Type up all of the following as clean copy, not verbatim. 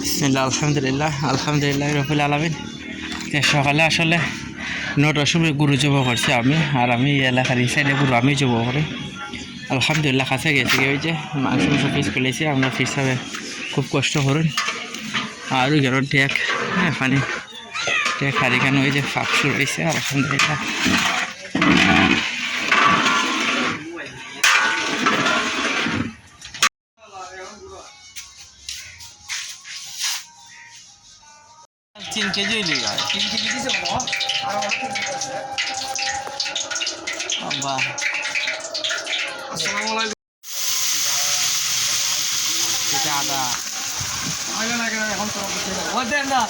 বিসমিল্লাহ আলহামদুলিল্লাহ আলহামদুলিল্লাহ রবিল আলামিন। সকালে আসলে 9টার সময় গরু জব করছি আমি, আর আমি এলাকার এই সাইডে গরু আমি জব করি। আলহামদুলিল্লাহ কাছে গেছি ওই যে মাংস মাংস ফিস পেলেছি আমরা, ফিস হবে খুব কষ্ট করুন। আর ওই গেল ট্যাক পানি ট্যাক হারি কেন ওই যে ফাঁক শুরু হয়েছে। আলহামদুলিল্লাহ তিন কেজি হইলে যায়। 3 কেজি দিছে বাবা, আর আমার 3 কেজি আছে। বাবা আসসালামু আলাইকুম। এটা আদা আগে না কেন এখন তো ওই দেন না,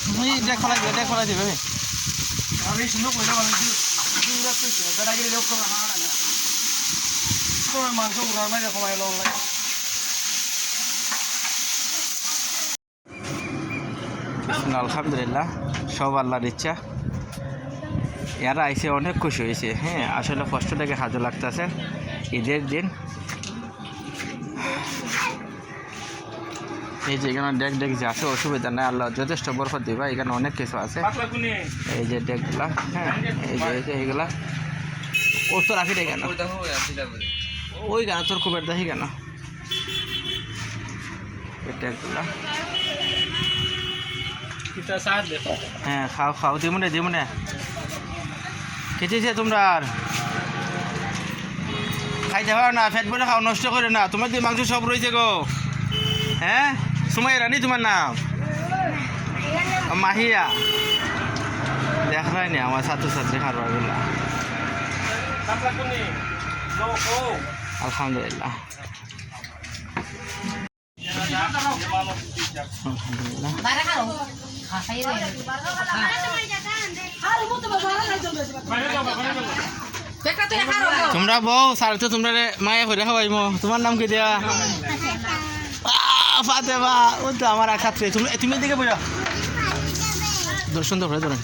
তুমি এটা খোলা দিবে আমি শুনো কইলা বলি দুই রাত তো বেড়া গিয়ে লোক করে হাড়া না তো মাংস উড়ার মাঝে কমাই লও লাগে। আলহামদুলিল্লাহ সব আল্লাহর ইচ্ছা। এরা আইসে অনেক খুশি হয়েছে। হ্যাঁ আসলে কষ্টটাকে হাজো লাগতেছে ঈদের দিন। এই যে এখানে ডেক ডেক যে আছে অসুবিধা নেই, আল্লাহ যথেষ্ট বরফত দিবা। এখানে অনেক কিছু আছে, এই যে ডেকগুলা, হ্যাঁ এই যে এইগুলা। ও তো রাখি দেয় কেন ওই কেন তোর খুব দেখি কেন এই ডেকগুলা। হ্যাঁ খাও খাও দিমুনে খেয়েছে তোমরা। আর খাইতে পারো না, ফ্যাট বলে খাও, নষ্ট করে না। তোমার দিয়ে মাংস সব রয়েছে গো। হ্যাঁ সময় রানি তোমার নাম মাহিয়া দেখাই নি আমার ছাত্রছাত্রী খারবারগুলা। আলহামদুলিল্লাহ তোমরা বউ সাড়ে তো তোমরা মায়া করে খাওয়াই তোমার নাম কি দেয়া ফাতেমা। ও তো আমার এক ছাত্রী। তুমি এদিকে বইয়া দর্শন তো করে ধরেন।